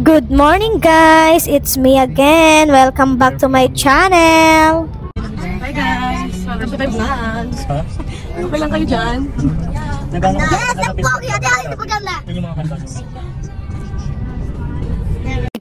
Good morning guys! It's me again. Welcome back to my channel. Hi guys! Welcome to my vlog. Okay lang kayo dyan?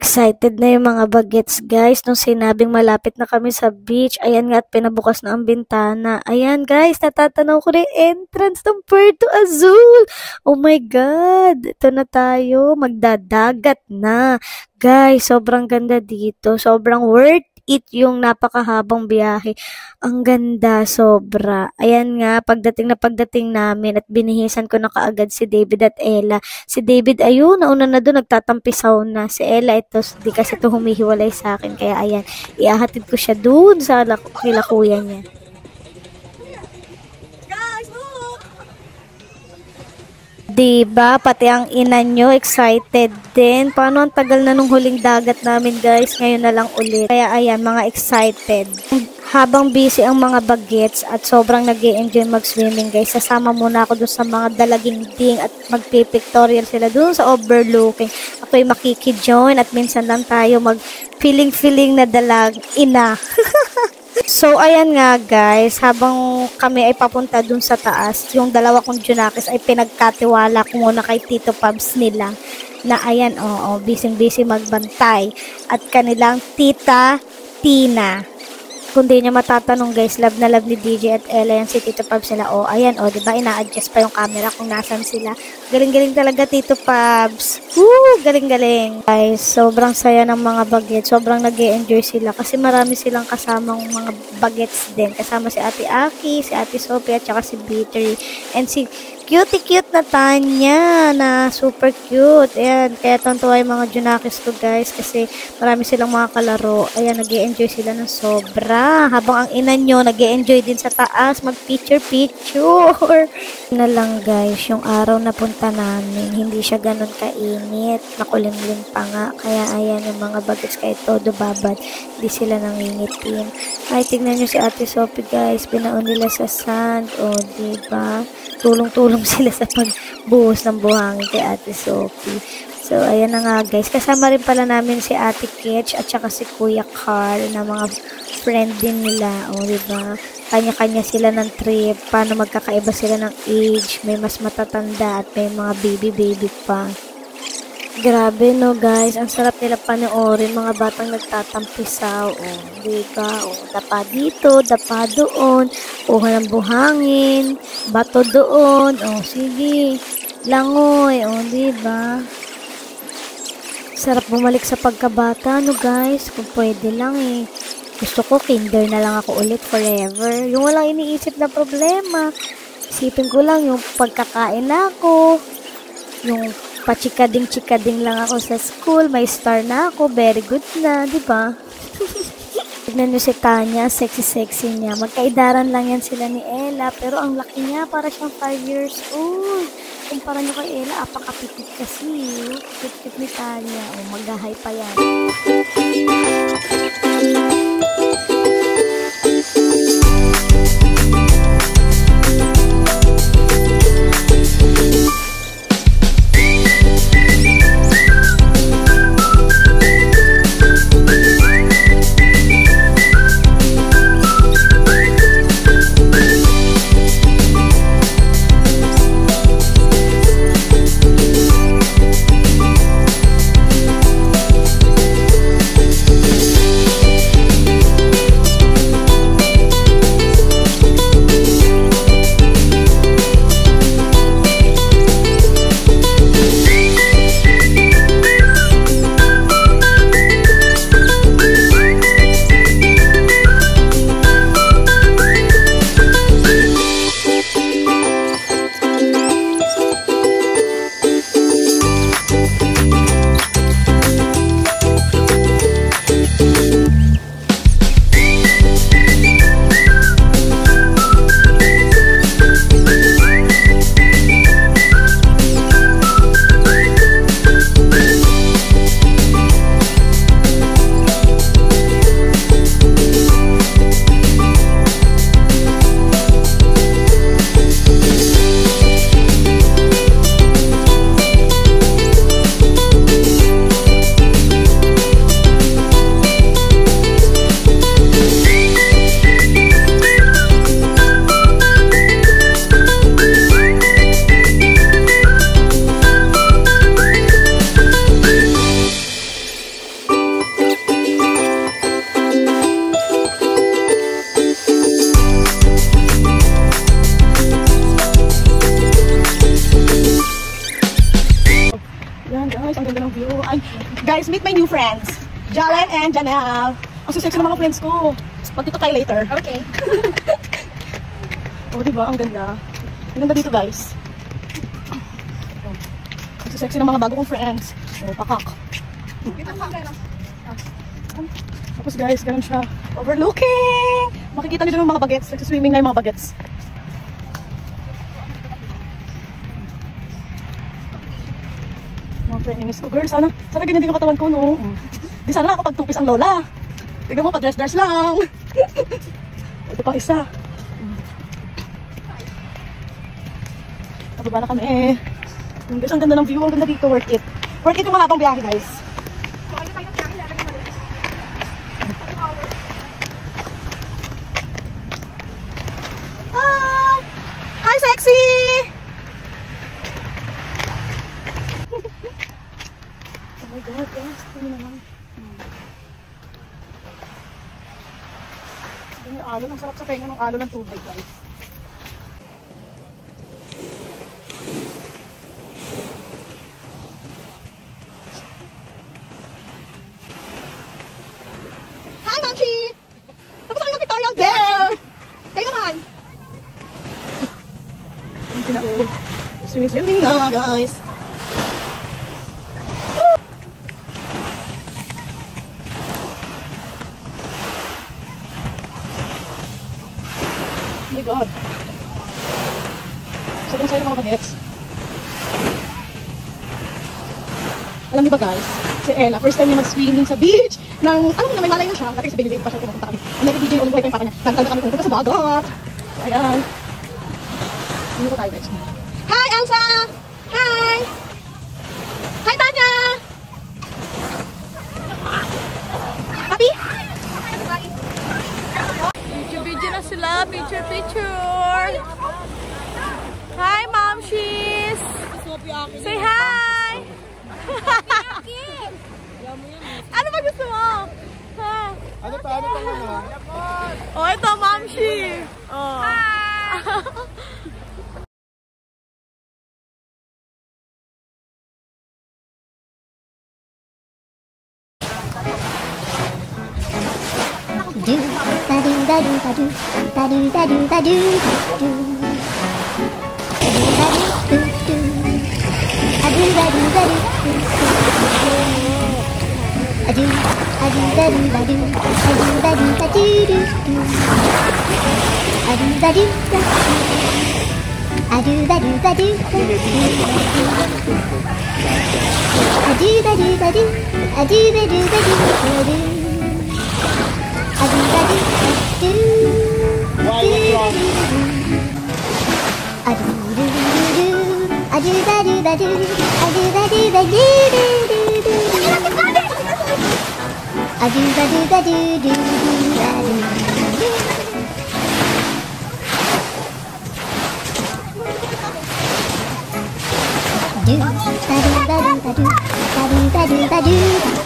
Excited na yung mga bagets guys nung sinabing malapit na kami sa beach. Ayan nga at pinabukas na ang bintana. Ayan guys, natatanaw ko na yung entrance ng Puerto Azul. Oh my God! Ito na tayo. Magdadagat na. Guys, sobrang ganda dito. Sobrang worth it yung napakahabang biyahe. Ang ganda, sobra. Ayan nga, pagdating namin at binihisan ko na kaagad si David at Ella. Si David, ayun, nauna na doon, nagtatampisaw na. Si Ella, ito, di kasi ito humihiwalay sa akin. Kaya ayan, iahatid ko siya doon sa kila kuya niya. Diba? Pati ang ina nyo, excited din. Paano ang tagal na nung huling dagat namin guys? Ngayon na lang ulit. Kaya ayan, mga excited. Habang busy ang mga bagets at sobrang nag-e-enjoy mag-swimming guys, sasama muna ako dun sa mga dalaginding at magpipictorial sila dun sa overlooking. Ako'y makikijoin at minsan lang tayo mag-feeling na dalag ina. So, ayan nga guys, habang kami ay papunta dun sa taas, yung dalawa kong Junakis ay pinagkatiwala ko muna kay Tito Pabs nila na ayan, busy magbantay at kanilang Tita Tina. Kung di niya matatanong guys, love na love ni DJ at Ella yan si Tito Pabs nila. Ayan, diba, ina-adjust pa yung camera kung nasan sila. Galing-galing talaga Tito Pabs. Woo! Galing-galing. Guys, sobrang saya ng mga bagets. Sobrang nag-e-enjoy sila kasi marami silang kasamang mga bagets din. Kasama si Ate Aki, si Ate Sophie at saka si Bittery. And si cute na Tanya na super cute. Ayan, kaya tontuwa yung mga Junakis ko guys kasi marami silang mga kalaro. Ayan, nag-e-enjoy sila ng sobra. Habang ang ina nyo, nag-e-enjoy din sa taas, mag-picture. Na lang guys, yung araw na punta namin, hindi siya ganun kainit. Makulimlim pa nga. Kaya ayan, yung mga bagets kahit todo babad, hindi sila nangingitim. Ay, tignan nyo si Ate Sophie guys, pinaon nila sa sand. Diba? Tulong-tulong sila sa pagbuhos ng buhangin kay Ate Sophie. So, ayan na nga guys. Kasama rin pala namin si Ate Ketch at saka si Kuya Carl na mga friend din nila. Diba? Kanya-kanya sila ng trip. Paano magkakaiba sila ng age. May mas matatanda at may mga baby pa. Grabe no guys, ang sarap nila panoorin, mga batang nagtatampisaw, diba, dapa dito, dapa doon, kuha ng buhangin, bato doon, sige, langoy, diba. Sarap bumalik sa pagkabata no guys, kung pwede lang Gusto ko kinder na lang ako ulit forever, yung walang iniisip na problema, isipin ko lang yung pagkakain ako, yung pachikading lang ako sa school, may star na ako, very good na, di ba? Tignan nyo si Tanya, sexy niya. Magkaidaran lang yan sila ni Ella, pero ang laki niya, para siyang 5 years old. Kumpara nyo kay Ella, apakapitit kasi. Cute ni Tanya. Maghahay pa yan. guys, ang ganda ng view. Ay, guys, meet my new friends. Jalen and Janelle. Ang sexy ng mga friends ko. Magtito tayo later. Okay. Oh, diba? Ang ganda. Ang ganda dito, guys. Ang sexy ng mga bago kong friends. Oh, pakak. Tapos guys, ganun siya. Overlooking! Makikita nyo yung mga bagets. Nagsiswimming na yung mga bagets. Mga friends ko. Girl, sana ganyan din yung katawan ko, no? Di sana ako pagtupis ang lola. Tignan mo, pa-dress-dress lang. Ito pa isa. Nababa na kami. Guys, ang ganda ng view. Ang ganda dito. Worth it. Worth it yung mahabang biyahe, guys. Hi, sexy! Oh my God, guys. Ito naman. Ito yung alon. Ang sarap sa tenga ng alon ng tubig, guys. Hi, Mamshi! Tapos ako yung tutorial there! Kayo naman! Swimming na, guys! Oh my God! Sobrang sayo ng mga bagets. Alam niyo ba, guys? Si Ella, first time niya mag-swimming sa beach alam mo na may malay na siya, dati sa Benedict pa siya pumunta kami. Ang nag-DJ yung ulit pa kanya. Nagtanda kami pumunta sa dagat. Ayan. Hindi ko tayo, guys. Hi, Elsa! Hi! Hi, Tanya! Papi? Video na sila. Picture. Hi, Momshies! Say hi! Ano ba gusto mo? Ha? Ano pa muna? Oh, ito, Momshi! Oh. Hi! Do da do da do da do da do da do da do do do da do da do I do da do da do I do da do do I do da do I do da do da do I do da do da do I do da do da do I do da do do I do do do I do da do da do I do da do da do do do I do da do da do do da do do da do da do da do da do da do do.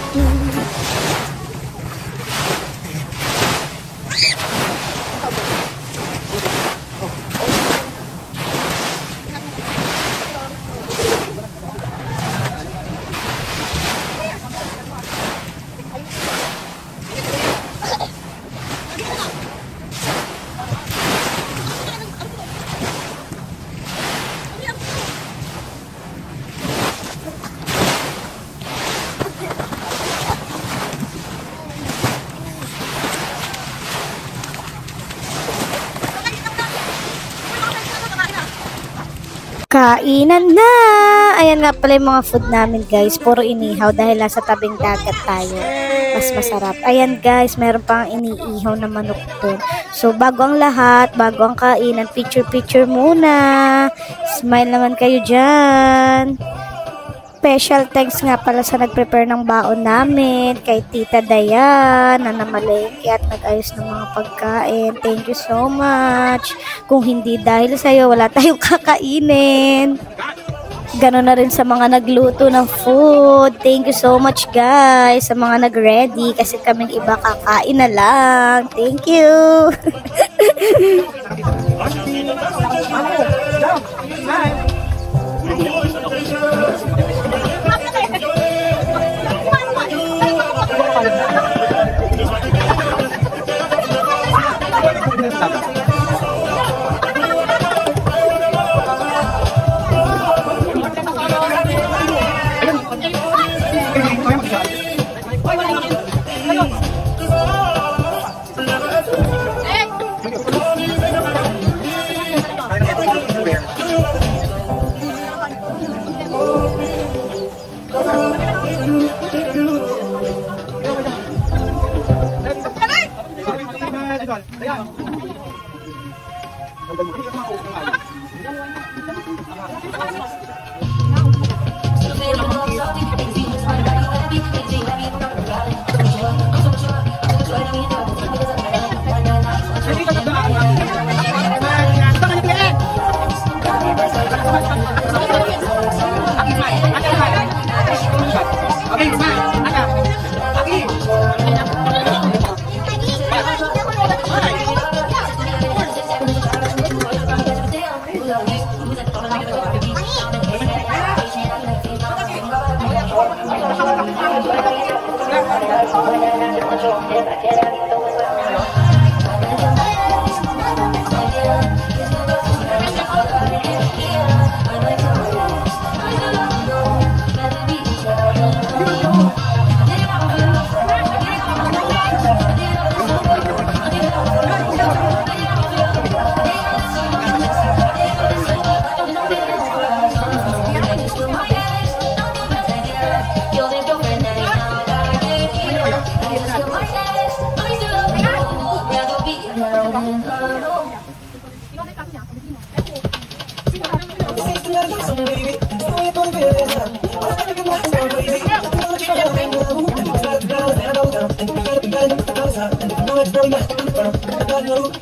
Kainan na! Ayan nga pala yung mga food namin, guys. Puro inihaw dahil nasa tabing dagat tayo. Mas masarap. Ayan, guys, meron pang iniihaw na manok dun. So, bago ang lahat, bago ang kainan, picture muna. Smile naman kayo dyan. Special thanks nga pala sa nag-prepare ng baon namin, kay Tita Dayan, na namalengke at nag-ayos ng mga pagkain. Thank you so much. Kung hindi dahil sa'yo, wala tayong kakainin. Ganon na rin sa mga nagluto ng food. Thank you so much, guys, sa mga nag-ready, kasi kaming iba kakain na lang. Thank you.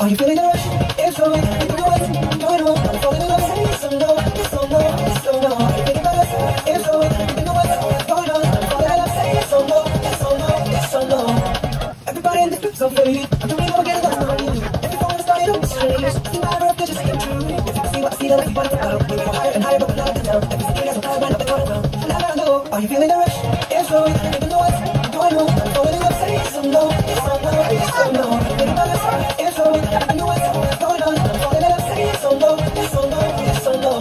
Are you feeling the rush? If so, going on. I'm falling in love, say yes or no, yes or no, yes or no. Are you feeling the rush? If so, going on. I'm falling in love, say yes or no, yes or no, yes or no. Everybody in this group so free. I'm doing all again, that's not you. Everyone started up strange. See my work, just came true. See what I see, like you want to follow. We go higher and higher, but we're not down. Everything has a time, and nothing on it now. I know. Are you feeling the rush? If so, going on. I'm falling in love, say yes or no, yes or no, yes or no. Are you feeling the rush? If so, going on. I'm falling in love, say yes or no, yes or no, yes or no.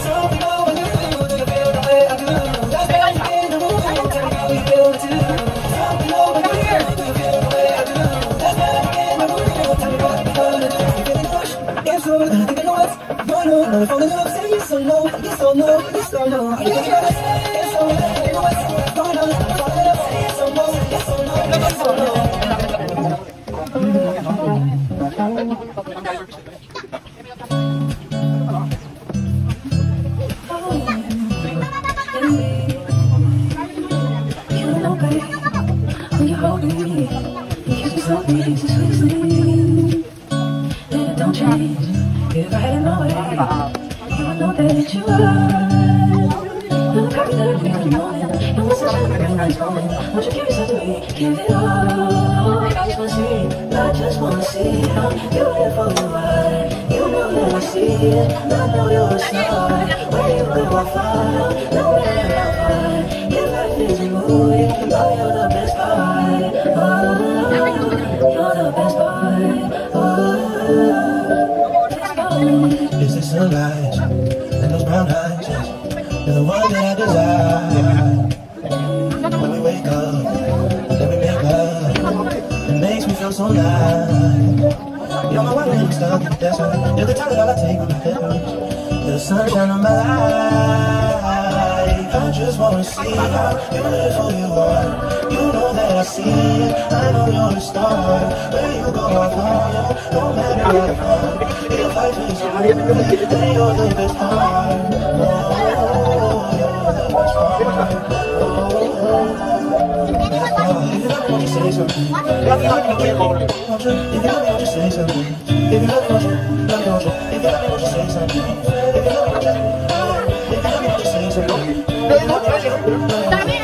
Tell me now when you feel, do you feel the way I do? That's why I'm in the room, tell me how you feel too. Tell me now when you feel, do you feel the way I do? That's why I'm in the room, tell me what you're gonna do. You feeling the rush? If so, I think I know what's going on. I'm falling in love, say yes or no, yes or no, yes or no. Are you feeling the rush? If so, I think I know what's going on. I'm falling in love, say yes or no, yes or no, yes or no. If I had it my way, you would know that you are. You're the copy that I feel in the morning. You're the sunshine that brings this moment. Won't you give yourself to me? Give it all. I just wanna see, I just wanna see how beautiful you are. You know that I see it, I know you're a star. Where you go, I follow, nowhere I'll find. Your life is a movie, oh, you're the best part. Oh, you're the best part. Oh. It's the sunrise and those brown eyes, yes. You're the one that I desire. When we wake up, then we make up. It makes me feel so nice. You're my one little star, that's right. You're the time that I take with my head. You're the sunshine of my life. I just wanna see how beautiful you are. You know that I see it, I know you're a star. Where you go, I follow, no matter what I find. If life is good, then you're the best part. Oh, you're the best part. If you love me, won't you say something? If you love me, won't you say something? If you love me, won't you? Love me, won't you? If you love me, won't you say something? If you love me, won't you? If you love me, won't you say something? If you love me, won't you say something? If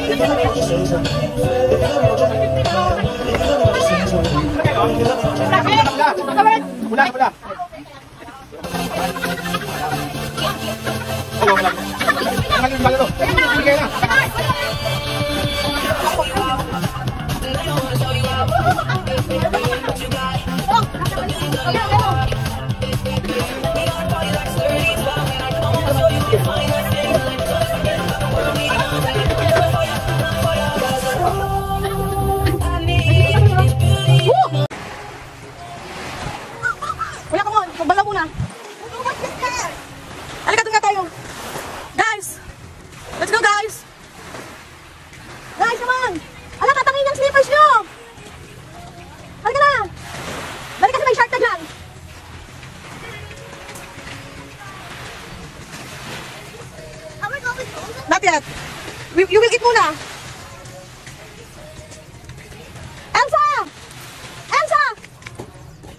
you love me, won't you say something? If you love me, won't you say something?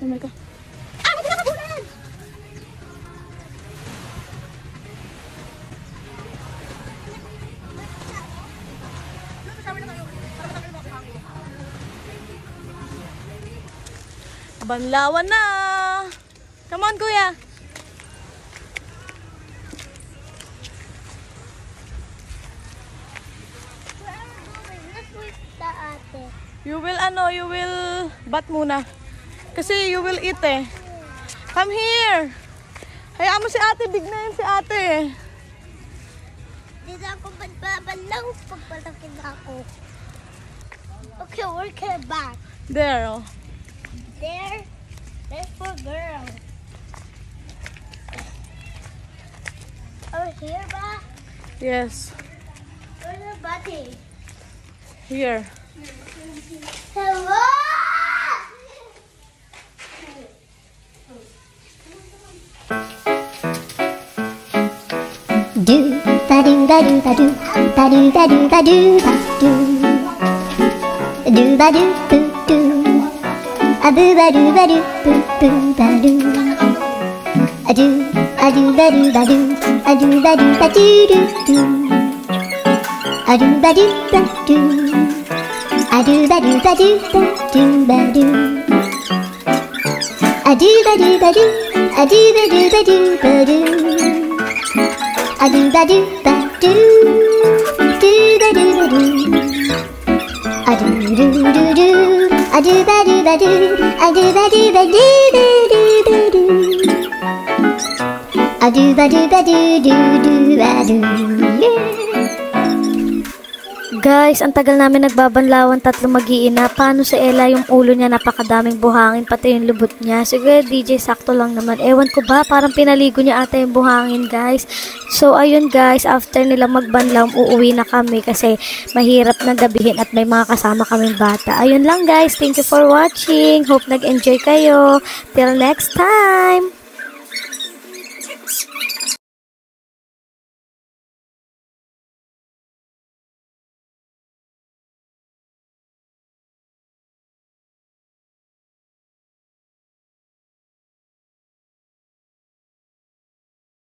Oh my God. Ah, wag na kabulan! Banlawan na. Come on, kuya. You will bat muna. Kasi you will eat eh. Come here. Hayaan mo si ate, big na yun si ate. Dito ako magbabalaw pag palaki na ako. Okay, where can I back? There, oh. There's for girl. Oh, here ba? Yes. Where's the body? Here. Hello! Do ba do ba do ba do ba do ba do ba do ba do ba do boo do a boo ba do ba do boo boo ba do a do ba do ba do a do ba do ba do do do a do ba do ba do a do ba do ba do ba do ba do a do ba do ba do a do ba do ba do ba do a do ba do ba do do ba do ba do a do do do do a do ba do ba do a do ba do ba do ba do ba do a do ba do ba do do do ba do. Guys, ang tagal namin nagbabanlawan, tatlo mag-iina. Paano si Ella, yung ulo niya napakadaming buhangin, pati yung lubot niya. Sige, DJ, sakto lang naman. Ewan ko ba, parang pinaligo niya ata yung buhangin, guys. So, ayun guys, after nila magbanlaw, uuwi na kami kasi mahirap na gabihin at may mga kasama kaming bata. Ayun lang guys, thank you for watching. Hope nag-enjoy kayo. Till next time!